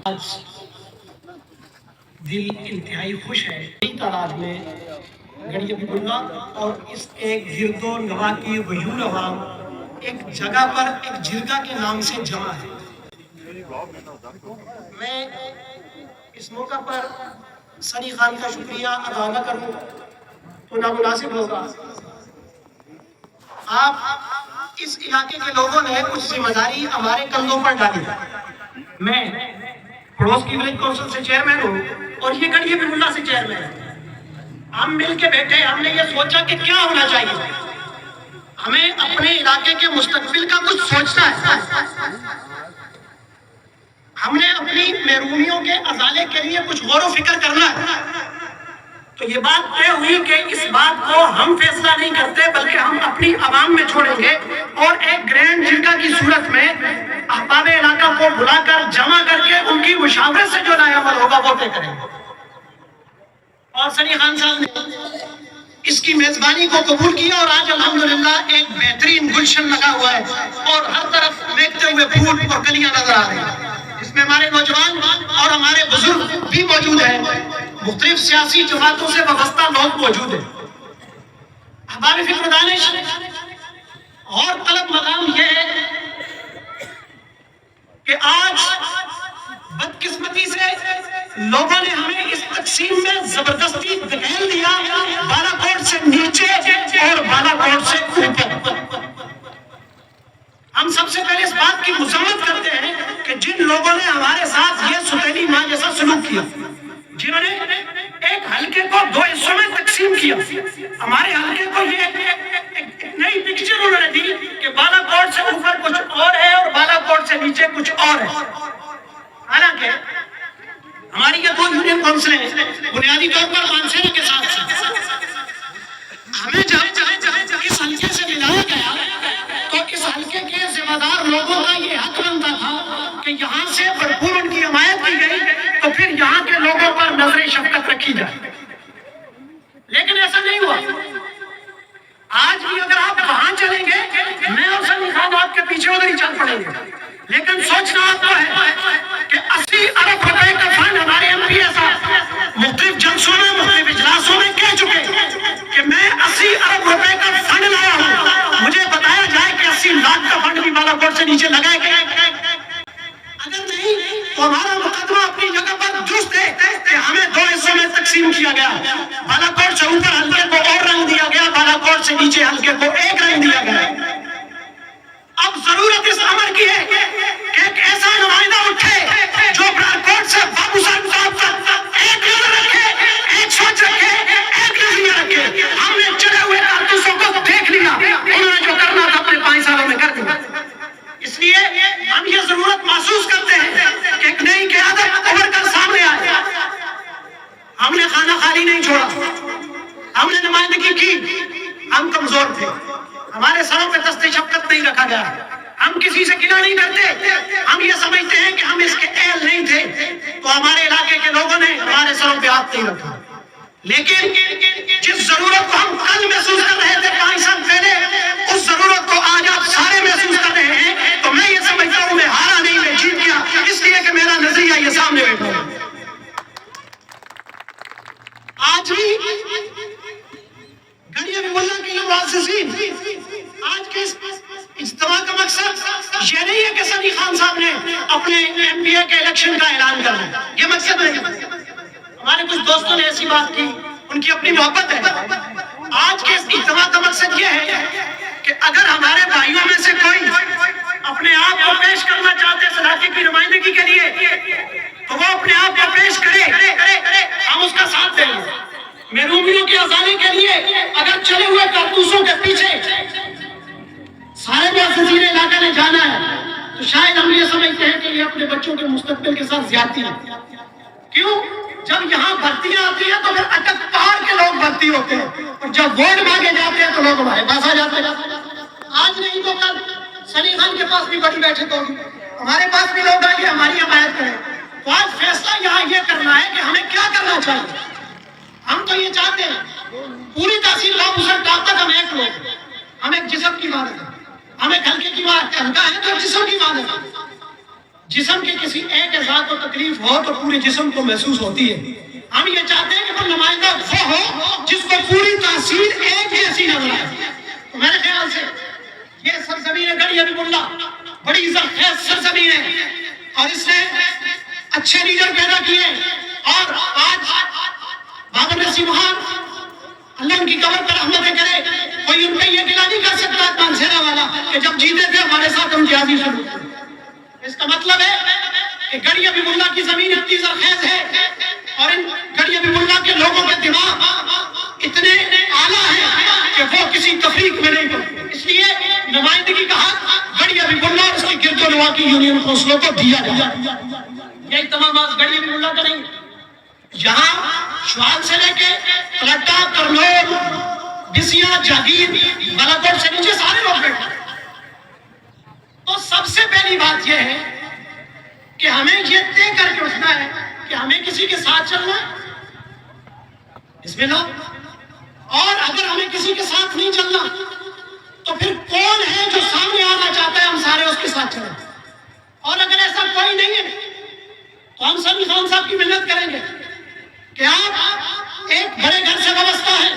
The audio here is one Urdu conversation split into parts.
آج دل انتہائی خوش ہے بڑی تعداد میں گڑھی حبیب اللہ اور اس ایک گرد و نواح کی غیور عوام ایک جگہ پر ایک جرگہ کے نام سے جمع ہے۔ میں اس موقع پر سنی خان کا شکریہ ادا نہ کروں تو نامناسب ہوگا۔ آپ اس علاقے کے لوگوں نے کچھ ذمہ داری ہمارے کندھوں پر ڈالی۔ میں پڑوس کی ولیج کونسل سے چیئرمین ہوں اور یہ گڑھی حبیب اللہ سے چیئرمین ہے۔ ہم مل کے بیٹھے، ہم نے یہ سوچا کہ کیا ہونا چاہیے، ہمیں اپنے علاقے کے مستقبل کا کچھ سوچنا ہے۔ ہم نے اپنی محرومیوں کے ازالے کے لیے کچھ غور و فکر کرنا ہے۔ تو یہ بات طے ہوئی کہ اس بات کو ہم فیصلہ نہیں کرتے بلکہ ہم اپنی عوام میں چھوڑیں گے اور ایک گرینڈ جرگہ کی صورت میں احباب علاقہ کو بلا کر جمع کر کے ان کی مشاورت سے جو نیا عمل ہوگا وہ طے کریں گے۔ اور سنی خان صاحب نے اس کی میزبانی کو قبول کیا اور آج الحمدللہ ایک بہترین گلشن لگا ہوا ہے اور ہر طرف مہکتے ہوئے پھول اور کلیاں نظر آ رہی ہیں، جس میں ہمارے نوجوان اور ہمارے بزرگ بھی موجود ہیں، مختلف سیاسی جماعتوں سے وابستہ لوگ موجود ہیں۔ احباب فکر و دانش، اور طلب مقام یہ ہے کہ آج بدقسمتی سے لوگوں نے ہمیں اس تقسیم میں زبردستی دھکیل دیا، بالا کوٹ سے نیچے اور بالا کوٹ سے اوپر۔ ہم سب سے پہلے اس بات کی مذمت کرتے ہیں کہ جن لوگوں نے ہمارے ساتھ یہ ستیلی ماں جیسا سلوک کیا، جنہوں نے ایک حلقے کو دو حصوں میں تقسیم کیا، ہمارے حلقے کو یہ ایک نئی پکچر انہوں نے دی کہ بالا کوٹ سے اوپر کچھ اور ہے اور بالا کوٹ سے نیچے کچھ اور ہے۔ حالانکہ ہماری یہ دو یونین کونسلیں بنیادی طور پر مانسیرا کے ساتھ تھیں۔ ہمیں جہاں اس حلقے سے ملایا گیا تو اس حلقے کے ذمہ دار لوگوں کا یہ حق بنتا تھا کہ یہاں سے بھرپور ان کی حمایت کی گئی تو پھر یہاں کے لوگوں پر نظر شفقت رکھی جائے، لیکن ایسا نہیں ہوا۔ آج بھی اگر آپ وہاں چلیں گے، میں اور سنی خان آپ کے پیچھے ادھر ہی چل پڑیں گے، لیکن سوچنا آپ کو ہے کہ 80 ارب روپے کا فنڈ ہمارے ایم پی صاحب مختلف جلسوں میں مختلف اجلاسوں میں کہہ چکے کہ میں 80 ارب روپے کا فنڈ لایا ہوں، مجھے بتایا جائے کہ 80 لاکھ کا فنڈ بھی بالا کوٹ سے نیچے لگائے گئے۔ اگر نہیں تو ہمارا مقدمہ اپنی جگہ پر درست ہے کہ ہمیں دو حصوں میں تقسیم کیا گیا، بالا کوٹ سے اوپر حلقے کو اور رنگ دیا گیا، بالا کوٹ سے نیچے حلقے کو ایک رنگ دیا گیا۔ اب ضرورت اس امر کی ہے کہ ایک ایسا نمائندہ اٹھے جو بالا کوٹ سے بابو صاحب تک ایک نظر رکھے، ایک سوچ رکھے، ایک نظریہ رکھے۔ ہم نے چلے ہوئے کارتوسوں کو دیکھ لیا، انہوں نے جو کرنا تھا اپنے 5 سالوں میں کر دیا۔ اس لیے ہم یہ ضرورت محسوس کرتے ہیں کہ ایک نئی قیادت ابھر کر سامنے آئے۔ ہم نے خانہ خالی نہیں چھوڑا، ہم نے نمائندگی کی، ہم کمزور تھے، ہمارے سروں پہ دست شفقت نہیں رکھا گیا، ہم کسی سے گلہ نہیں کرتے، ہم یہ سمجھتے ہیں کہ ہم اس کے اہل نہیں تھے تو ہمارے علاقے کے لوگوں نے ہمارے سروں پہ ہاتھ نہیں رکھا۔ لیکن جس ضرورت کو ہم کل محسوس کر رہے تھے 5 سال پہلے، اس ضرورت کو آج آپ سارے محسوس کر رہے ہیں، تو میں یہ سمجھتا ہوں میں ہارا نہیں، میں جیت گیا، اس لیے کہ میرا نظریہ یہ سامنے بیٹھا ہے۔ آج بھی گڑھی حبیب اللہ کے معززین، آج کے اس اجتماع کا مقصد یہ نہیں ہے کہ سنی خان صاحب نے اپنے ایم پی اے کے الیکشن کا اعلان کرنا، یہ مقصد نہیں۔ ہمارے کچھ دوستوں نے ایسی بات کی، ان کی اپنی محبت ہے۔ آج کے اس اجتماع کا مقصد یہ ہے کہ اگر ہمارے بھائیوں میں سے کوئی اپنے آپ کو پیش کرنا چاہتے ہیں صداقت کی نمائندگی کے لیے تو وہ اپنے آپ کو پیش کرے، ہم اس کا ساتھ دیں گے۔ محرومیوں کے ازالے کے لیے اگر چلے ہوئے کارتوسوں کے پیچھے سارے معززین علاقہ نے جانا ہے تو شاید ہم یہ سمجھتے ہیں کہ یہ اپنے بچوں کے مستقبل کے ساتھ زیادتی ہے۔ کیوں؟ جب یہاں بھرتیاں آتی ہیں تو پھر اٹک پہاڑ کے لوگ بھرتی ہوتے ہیں، اور جب ووٹ مانگے جاتے ہیں تو لوگ ہمارے پاس آ جاتے ہیں۔ آج نہیں تو کل سنی خان کے پاس بھی بڑی بیٹھک ہوگی، ہمارے پاس بھی لوگ آئیں گے ہماری حمایت کریں۔ تو آج فیصلہ یہاں یہ کرنا ہے کہ ہمیں کیا کرنا چاہیے۔ ہم تو یہ چاہتے ہیں پوری تحصیل لاؤ اسر ٹاپ تک ہم ایک لوگ، ہم ایک جسم کی مانند ہیں، ہم ایک ہلکے کی مانند، ہلکا ہے تو جسم کی مانند ہے۔ جسم کے کسی ایک اعضاء کو تکلیف ہو تو پورے جسم کو محسوس ہوتی ہے. ہم یہ چاہتے ہیں کہ پر نمائندہ وہ ہو جس کو پوری تاثیر ایک جیسی نظر آئے. تو میرے خیال سے یہ سرزمین گڑھی حبیب اللہ بڑی عزت خیز سرزمین ہے اور اس نے اچھے لیڈر پیدا کیے. اور آج بابر نصیر خان اللہ ان کی قبر پر رحمتیں کرے, کوئی ان پہ یہ گلہ نہیں کر سکتا تانسیرا والا کہ جب جیتے تھے ہمارے ساتھ ہم جہادی شروع. اس کا مطلب ہے کہ گڑھی حبیب اللہ کی زمین اتنی زرخیز ہے اور ان گڑھی حبیب اللہ کے لوگوں کے دماغ اتنے اعلیٰ ہیں کہ وہ کسی تفریق میں نہیں کرتے. اس لیے نمائندگی کا حق گڑھی حبیب اللہ اور اس کی گرد و نواح کی یونین کونسلوں کو دیا جائے. یہ اہتمام آج گڑھی حبیب اللہ کا نہیں. یہاں شوال سے لے کے کلٹا, کرنول, بسیا, جاگیر, بالاکوٹ سے نیچے سارے لوگ بیٹھے. تو سب سے پہلی بات یہ ہے کہ ہمیں یہ طے کر کے اٹھنا ہے کہ ہمیں کسی کے ساتھ چلنا ہے, بسم اللہ. اور اگر ہمیں کسی کے ساتھ نہیں چلنا تو پھر کون ہے جو سامنے آنا چاہتا ہے ہم سارے اس کے ساتھ چلیں. اور اگر ایسا کوئی نہیں ہے تو ہم سبھی خان صاحب کی محنت کریں گے کہ آپ ایک بڑے گھر سے وابستہ ہیں,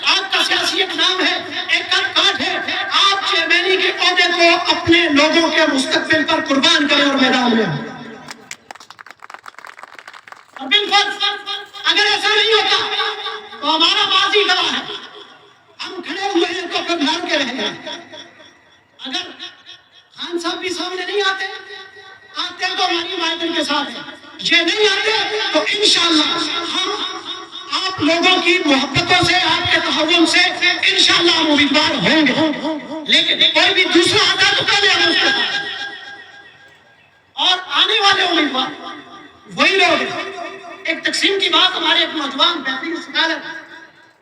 آپ کا سیاسی ایک نام ہے, ایک قد کاٹ ہے, آپ چیئرمینی کے عہدے کو اپنے لوگوں کے مستقبل پر قربان کریں اور میدان میں. اور بالکل اگر ایسا نہیں ہوتا تو ہمارا ماضی گواہ ہے, ہم کھڑے ہوئے ہیں تو گھبرا کے رہ گئے. اگر خان صاحب بھی سامنے نہیں آتے تو ہماری مائدن کے ساتھ ہے, یہ نہیں آتے تو انشاءاللہ ہم آپ لوگوں کی محبتوں سے, آپ کے تعاون سے انشاءاللہ ہم امیدوار ہوں گے. لیکن کوئی بھی دوسرا آتا تو پہلے ہم اس کے ساتھ, اور آنے والے امیدوار وہی لوگ ہیں. ایک تقسیم کی بات ہمارے ایک نوجوان بہترین اسکالر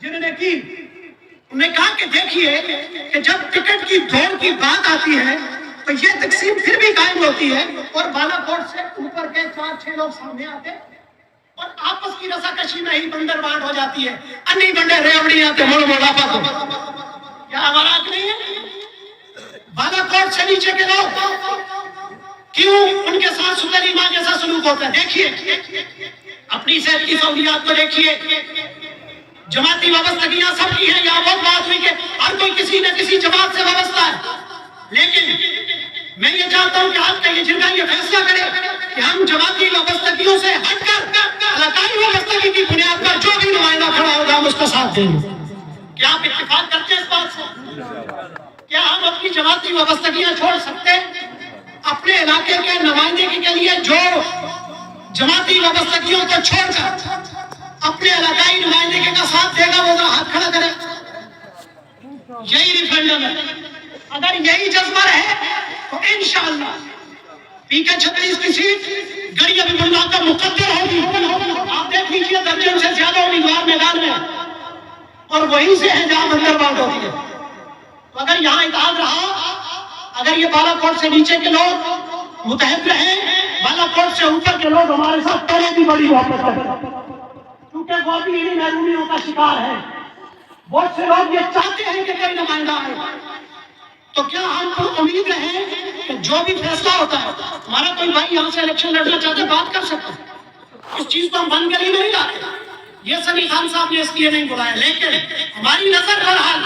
جنہوں نے کی, انہوں نے کہا کہ دیکھیے کہ جب ٹکٹ کی دوڑ کی بات آتی ہے تو یہ تقسیم پھر بھی قائم ہوتی ہے اور بالا کوٹ سے اوپر کے 4-6 لوگ سامنے آتے اور آپس کی رساکشی میں ہی بندر بانٹ ہو جاتی ہے. انی بندے ریوڑی آتے مڑ موڑا پا دو. کیا ہمارا حق نہیں ہے؟ بالا کوٹ سے نیچے کے لوگ کیوں ان کے ساتھ سلطانی ماں جیسا سلوک ہوتا ہے؟ دیکھیے اپنی صحت کی سہولیات کو دیکھیے, جماعتی وابستگیاں سب کی ہیں. یہاں بہت بات ہوئی کہ ہر کوئی کسی نہ کسی جماعت سے وابستہ ہے, لیکن میں یہ چاہتا ہوں کہ آج کا یہ جرگہ یہ فیصلہ کرے کہ ہم جماعتی وابستگیوں سے ہٹ کر علاقائی وابستگی کی بنیاد پر جو بھی نمائندہ کھڑا ہوگا ہم اس کا ساتھ دیں گے. کیا آپ اتفاق کرتے ہیں اس بات سے؟ کیا ہم اپنی جماعتی وابستگیاں چھوڑ سکتے ہیں اپنے علاقے کے نمائندگی کے لیے جو جماعتی وابستگیوں کو چھوڑ کر اپنے علاقائی نمائندگی کا ساتھ دے گا وہ ذرا ہاتھ کھڑا کرے. یہی ریفرنڈم ہے. اگر یہی جذبہ ہے تو انشاءاللہ پی کے 36 کی سیٹ گڑھی حبیب اللہ کا مقدر ہوگی. آپ دیکھ لیجیے درجن سے زیادہ امیدوار میدان میں اور وہیں سے ہے جہاں بندر بانٹ ہوتی ہے. تو اگر یہاں اتحاد رہا, اگر یہ بالا کوٹ سے نیچے کے لوگ متحد رہے, بالا کوٹ سے اوپر کے لوگ ہمارے ساتھ پہلے بھی بڑی محبت کرتے کیونکہ وہ بھی انہی محرومیوں کا شکار ہے. بہت سے لوگ یہ چاہتے ہیں کہ کوئی نمائندہ آئے, تو کیا ہم پر امید رہے کہ جو بھی فیصلہ ہوتا ہے ہمارا کوئی بھائی یہاں سے الیکشن لڑنا چاہتے بات کر سکتے ہیں. اس چیز کو ہم بند گلی میں نہیں لاتے. یہ سنی خان صاحب نے اس لیے نہیں بلایا, لیکن ہماری نظر بہرحال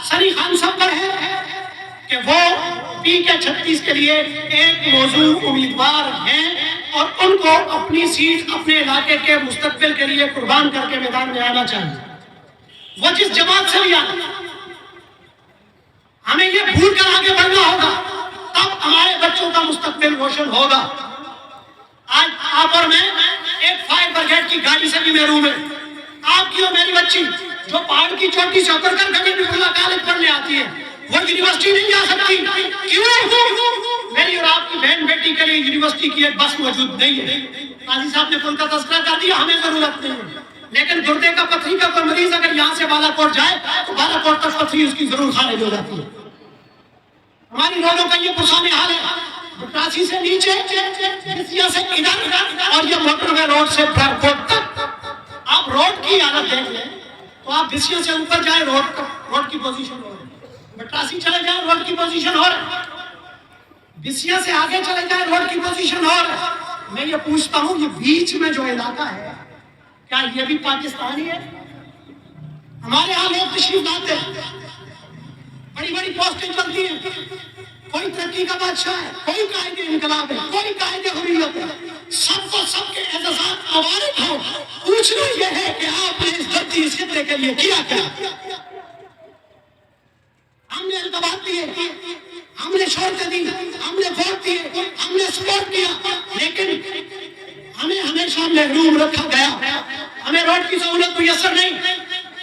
سنی خان صاحب پر ہے کہ وہ پی کے 36 کے لیے ایک موضوع امیدوار ہیں اور ان کو اپنی سیٹ اپنے علاقے کے مستقبل کے لیے قربان کر کے میدان میں آنا چاہیے. وہ جس جماعت سے بھی آنا, ہمیں یہ بھول کر آگے بڑھنا ہوگا, تب ہمارے بچوں کا مستقبل روشن ہوگا. آج آپ اور میں ایک فائر بریگیڈ کی گاڑی سے بھی محروم ہیں. آپ کی اور میری بچی جو پہاڑ کی چوٹی سے اتر کر گڑھی حبیب اللہ کالج پڑھنے آتی ہے وہ یونیورسٹی نہیں جا سکتی. کیوں؟ میری اور آپ کی بہن بیٹی کے لیے یونیورسٹی کی ایک بس موجود نہیں ہے. قاضی صاحب نے ان کا تذکرہ کر دیا, ہمیں ضرورت نہیں ہے, لیکن گردے کا پتھری کا کوئی مریض اگر یہاں سے بالا کوٹ جائے تو بالا کوٹ تک پتھری اس کی ضرور خارج ہو جاتی ہے. ہماری روڈوں کا یہ پرسان حال ہے, بٹراسی سے نیچے, بسیا سے ادھر, اور یہ موٹر وے روڈ سے برکوٹ تک. آپ روڈ کی حالت دیکھ لیں تو آپ بسیا سے اوپر جائیں روڈ کی پوزیشن ہو رہی ہے, بٹراسی چلے جائیں روڈ کی پوزیشن ہو رہی ہے, بسیا سے آگے چلے جائے روڈ کی پوزیشن اور میں یہ پوچھتا ہوں یہ بیچ میں جو علاقہ ہے کیا یہ بھی پاکستانی ہے؟ ہمارے ہاں لوگ تشریف لاتے ہیں، بڑی بڑی پوسٹیں چلتی ہیں، کوئی ترقی کا بادشاہ ہے، کوئی قائد انقلاب ہے، کوئی قائد حریت ہے، سب کو سب کے اعزازات مبارک ہو۔ پوچھنا یہ ہے کہ آپ نے اس دھرتی اس خطے کے لیے کیا کیا؟ ہم نے التباط دیے، ہم نے شہرتیں دی، ہم نے ووٹ دیے، ہم نے سپورٹ کیا، لیکن ہمیں ہمیشہ محروم رکھا گیا، ہمیں روڈ کی سہولت میسر نہیں،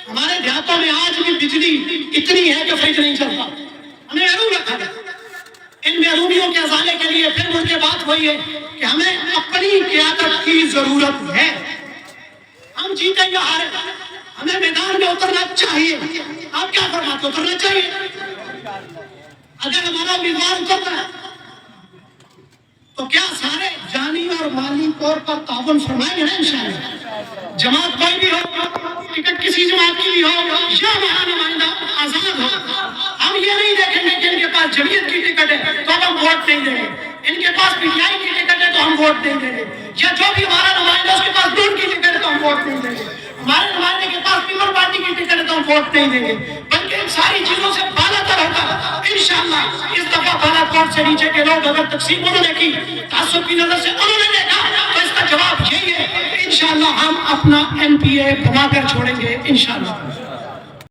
ہمارے دیہاتوں میں آج بھی بجلی اتنی ہے کہ فریج نہیں چلتا، ہمیں محروم رکھا گیا۔ ان محرومیوں کے ازالے کے لیے پھر مل کے بات ہوئی ہے کہ ہمیں اپنی قیادت کی ضرورت ہے۔ ہم جیتے یا ہارے ہمیں میدان میں اترنا چاہیے۔ آپ کیا فرماتے؟ اترنا چاہیے۔ اگر ہمارا امیدوار اترتا ہے تو کیا سارے جانی اور مالی طور پر تعاون فرمائیں گے نا انشاءاللہ؟ جماعت کوئی بھی ہو، ٹکٹ کسی جماعت کی بھی ہو یا ہمارا نمائندہ آزاد ہو، ہم یہ نہیں دیکھیں گے کہ ان کے پاس جمعیت کی ٹکٹ ہے تو ہم ووٹ نہیں دیں گے، ان کے پاس پی ٹی آئی کی ٹکٹ ہے تو ہم ووٹ نہیں دیں گے، یا جو بھی ہمارا نمائندہ اس کے پاس نون کی ٹکٹ ہے تو ہم ووٹ نہیں دیں گے، ہمارے نمائندے کے پاس پیپل پارٹی کی ٹکٹ ہے تو ہم ووٹ نہیں دیں گے، بلکہ ان ساری چیزوں سے بالا تر ہوگا انشاءاللہ۔ اس دفعہ بالا کوٹ سے نیچے کے لوگ اگر تقسیم انہوں نے کی، تعصب کی نظر سے انہوں نے دیکھا، تو اس کا جواب یہی ہے انشاءاللہ ہم اپنا ایم پی اے بنا کر چھوڑیں گے انشاءاللہ۔